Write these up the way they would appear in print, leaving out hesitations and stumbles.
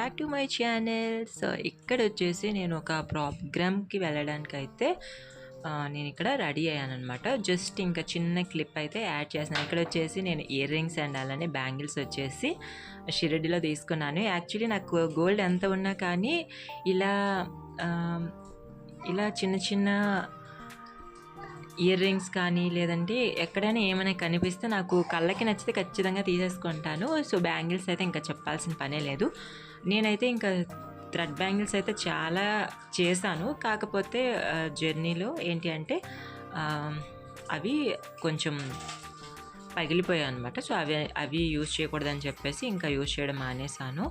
Back to my channel. So ఇక్కడ వచ్చేసి నేను ఒక ప్రోగ్రామ్కి వెళ్ళడానికైతే నేను ఇక్కడ రెడీ అయ్యానమాట. జస్ట్ ఇంకా చిన్న క్లిప్ అయితే యాడ్ చేస్తున్నాను. ఇక్కడ వచ్చేసి నేను ఇయర్ రింగ్స్ అండ్ అలానే బ్యాంగిల్స్ వచ్చేసి షిరిడిలో తీసుకున్నాను. యాక్చువల్లీ నాకు గోల్డ్ ఎంత ఉన్నా కానీ ఇలా ఇలా చిన్న చిన్న ఇయర్ రింగ్స్ కానీ లేదంటే ఎక్కడైనా ఏమైనా కనిపిస్తే నాకు కళ్ళకి నచ్చితే ఖచ్చితంగా తీసేసుకుంటాను. సో బ్యాంగిల్స్ అయితే ఇంకా చెప్పాల్సిన పనే లేదు. నేనైతే ఇంకా థ్రెడ్ బ్యాంగిల్స్ అయితే చాలా చేశాను. కాకపోతే జర్నీలో ఏంటి అంటే అవి కొంచెం పగిలిపోయాయి అనమాట. సో అవి యూజ్ చేయకూడదని చెప్పేసి ఇంకా యూజ్ చేయడం మానేశాను.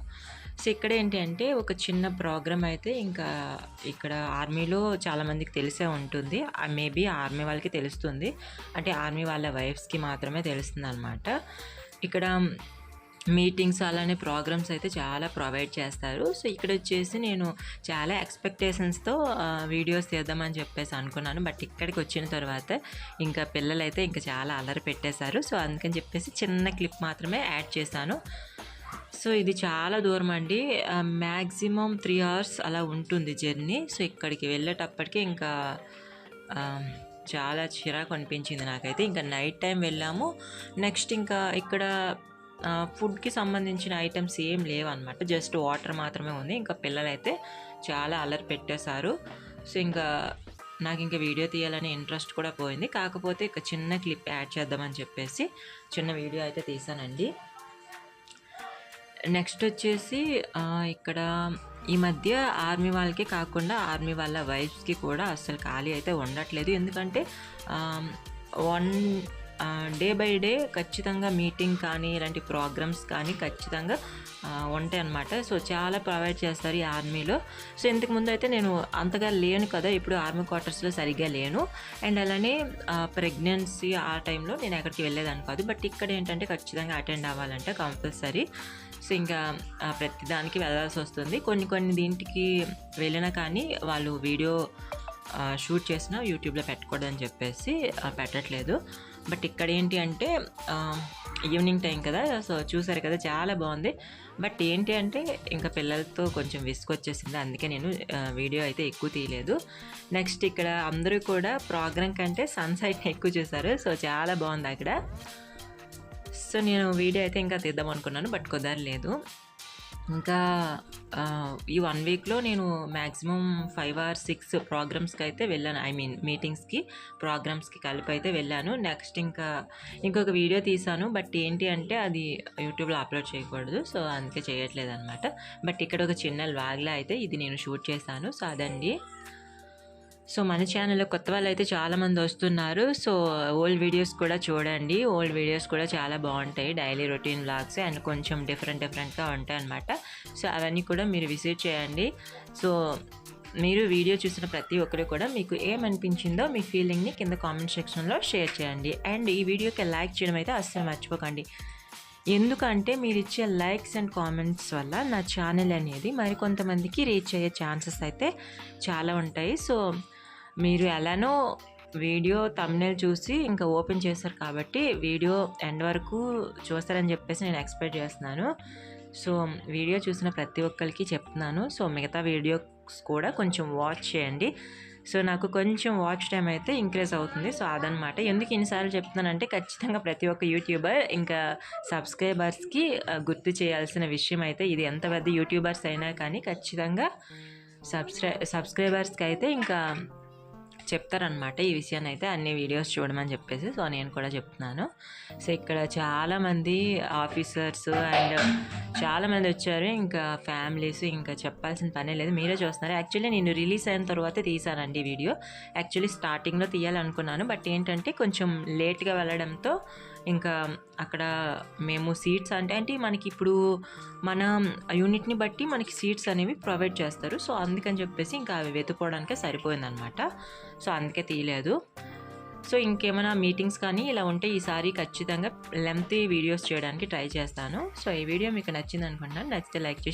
సో ఇక్కడ ఏంటి అంటే ఒక చిన్న ప్రోగ్రామ్ అయితే ఇంకా ఇక్కడ ఆర్మీలో చాలామందికి తెలిసే ఉంటుంది. మేబీ ఆర్మీ వాళ్ళకి తెలుస్తుంది, అంటే ఆర్మీ వాళ్ళ వైఫ్స్కి మాత్రమే తెలుస్తుంది అనమాట. ఇక్కడ మీటింగ్స్ అలానే ప్రోగ్రామ్స్ అయితే చాలా ప్రొవైడ్ చేస్తారు. సో ఇక్కడ వచ్చేసి నేను చాలా ఎక్స్పెక్టేషన్స్తో వీడియోస్ తీద్దామని చెప్పేసి అనుకున్నాను. బట్ ఇక్కడికి వచ్చిన తర్వాత ఇంకా పిల్లలైతే ఇంకా చాలా అల్లరి పెట్టేశారు. సో అందుకని చెప్పేసి చిన్న క్లిప్ మాత్రమే యాడ్ చేశాను. సో ఇది చాలా దూరం అండి, మ్యాక్సిమం 3 hours అలా ఉంటుంది జర్నీ. సో ఇక్కడికి వెళ్ళేటప్పటికి ఇంకా చాలా చిరాకు అనిపించింది నాకైతే. ఇంకా నైట్ టైం వెళ్ళాము. నెక్స్ట్ ఇంకా ఇక్కడ ఫుడ్కి సంబంధించిన ఐటమ్స్ ఏం లేవన్నమాట, జస్ట్ వాటర్ మాత్రమే ఉంది. ఇంకా పిల్లలైతే చాలా అల్లరి పెట్టేశారు. సో ఇంకా నాకు ఇంకా వీడియో తీయాలనే ఇంట్రెస్ట్ కూడా పోయింది. కాకపోతే ఇక చిన్న క్లిప్ యాడ్ చేద్దామని చెప్పేసి చిన్న వీడియో అయితే తీసానండి. నెక్స్ట్ వచ్చేసి ఇక్కడ ఈ మధ్య ఆర్మీ వాళ్ళకే కాకుండా ఆర్మీ వాళ్ళ వైఫ్స్కి కూడా అస్సలు ఖాళీ అయితే ఉండట్లేదు. ఎందుకంటే డే బై డే ఖచ్చితంగా మీటింగ్ కానీ ఇలాంటి ప్రోగ్రామ్స్ కానీ ఖచ్చితంగా ఉంటాయి అన్నమాట. సో చాలా ప్రొవైడ్ చేస్తారు ఈ ఆర్మీలో. సో ఇంతకు ముందు అయితే నేను అంతగా లేను కదా, ఇప్పుడు ఆర్మీ క్వార్టర్స్లో సరిగ్గా లేను. అండ్ అలానే ప్రెగ్నెన్సీ ఆ టైంలో నేను ఎక్కడికి వెళ్ళేదాన్ని కాదు. బట్ ఇక్కడ ఏంటంటే ఖచ్చితంగా అటెండ్ అవ్వాలంటే కంపల్సరీ. సో ఇంకా ప్రతిదానికి వెళ్ళాల్సి వస్తుంది. కొన్ని దీంట్కి వెళ్ళినా కానీ వాళ్ళు వీడియో షూట్ చేసినా యూట్యూబ్లో పెట్టకూడదని చెప్పేసి పెట్టట్లేదు. బట్ ఇక్కడ ఏంటి అంటే ఈవినింగ్ టైం కదా, సో చూసారు కదా చాలా బాగుంది. బట్ ఏంటి అంటే ఇంకా పిల్లలతో కొంచెం విసుకొచ్చేసింది, అందుకే నేను వీడియో అయితే ఎక్కువ తీయలేదు. నెక్స్ట్ ఇక్కడ అందరూ కూడా ప్రోగ్రామ్ కంటే సన్సెట్ ఎక్కువ చూసారు. సో చాలా బాగుంది అక్కడ. సో నేను వీడియో అయితే ఇంకా తీద్దాం అనుకున్నాను, బట్ కుదరలేదు. ఇంకా ఈ 1 weekలో నేను మ్యాక్సిమం 5 or 6 ప్రోగ్రామ్స్కి అయితే వెళ్ళాను. ఐ మీన్ మీటింగ్స్కి ప్రోగ్రామ్స్కి కలిపి అయితే వెళ్ళాను. నెక్స్ట్ ఇంకొక వీడియో తీసాను, బట్ ఏంటి అంటే అది యూట్యూబ్లో అప్లోడ్ చేయకూడదు, సో అందుకే చేయట్లేదు అనమాట. బట్ ఇక్కడ ఒక చిన్న వ్లాగ్లా అయితే ఇది నేను షూట్ చేశాను. సో అదండి. సో మన ఛానల్లో కొత్త వాళ్ళు అయితే చాలామంది వస్తున్నారు. సో ఓల్డ్ వీడియోస్ కూడా చూడండి, ఓల్డ్ వీడియోస్ కూడా చాలా బాగుంటాయి. డైలీ రొటీన్ వ్లాగ్స్ అండ్ కొంచెం డిఫరెంట్గా ఉంటాయి అన్నమాట. సో అవన్నీ కూడా మీరు విజిట్ చేయండి. సో మీరు వీడియో చూసిన ప్రతి ఒక్కరు కూడా మీకు ఏమనిపించిందో మీ ఫీలింగ్ని కింద కామెంట్ సెక్షన్లో షేర్ చేయండి. అండ్ ఈ వీడియోకి లైక్ చేయడం అయితే అస్సలు మర్చిపోకండి. ఎందుకంటే మీరు ఇచ్చే లైక్స్ అండ్ కామెంట్స్ వల్ల నా ఛానల్ అనేది మరికొంతమందికి రీచ్ అయ్యే ఛాన్సెస్ అయితే చాలా ఉంటాయి. సో మీరు ఎలానో వీడియో థంబ్నెయిల్ చూసి ఇంకా ఓపెన్ చేస్తారు కాబట్టి వీడియో ఎండ్ వరకు చూస్తారని చెప్పేసి నేను ఎక్స్పెక్ట్ చేస్తున్నాను. సో వీడియో చూసిన ప్రతి ఒక్కరికి చెప్తున్నాను. సో మిగతా వీడియోస్ కూడా కొంచెం వాచ్ చేయండి. సో నాకు కొంచెం వాచ్ టైం అయితే ఇంక్రీజ్ అవుతుంది. సో అదనమాట. ఎందుకు ఇన్నిసార్లు చెప్తున్నానంటే ఖచ్చితంగా ప్రతి ఒక్క యూట్యూబర్ ఇంకా సబ్స్క్రైబర్స్కి గుర్తు చేయాల్సిన విషయం అయితే ఇది. ఎంత పెద్ద యూట్యూబర్స్ అయినా కానీ ఖచ్చితంగా సబ్స్క్రైబర్స్కి అయితే ఇంకా చెప్తారనమాట ఈ విషయాన్ని అయితే, అన్ని వీడియోస్ చూడమని చెప్పేసి. సో నేను కూడా చెప్తున్నాను. సో ఇక్కడ చాలామంది ఆఫీసర్స్ అండ్ చాలామంది వచ్చారు, ఇంకా ఫ్యామిలీస్, ఇంకా చెప్పాల్సిన పనే లేదు, మీరే చూస్తున్నారు. యాక్చువల్లీ నేను రిలీజ్ అయిన తర్వాతే తీసానండి వీడియో. యాక్చువల్లీ స్టార్టింగ్లో తీయాలనుకున్నాను, బట్ ఏంటంటే కొంచెం లేట్గా వెళ్ళడంతో ఇంకా అక్కడ మేము సీట్స్ అంటే మనకి ఇప్పుడు మన యూనిట్ని బట్టి మనకి సీట్స్ అనేవి ప్రొవైడ్ చేస్తారు. సో అందుకని చెప్పేసి ఇంకా అవి వెతుక్కోవడానికే సరిపోయిందనమాట. సో అందుకే తీయలేదు. సో ఇంకేమైనా మీటింగ్స్ కానీ ఇలా ఉంటే ఈసారి ఖచ్చితంగా లెంతీ వీడియోస్ చేయడానికి ట్రై చేస్తాను. సో ఈ వీడియో మీకు నచ్చింది అనుకుంటున్నాను. నచ్చితే లైక్ చేసి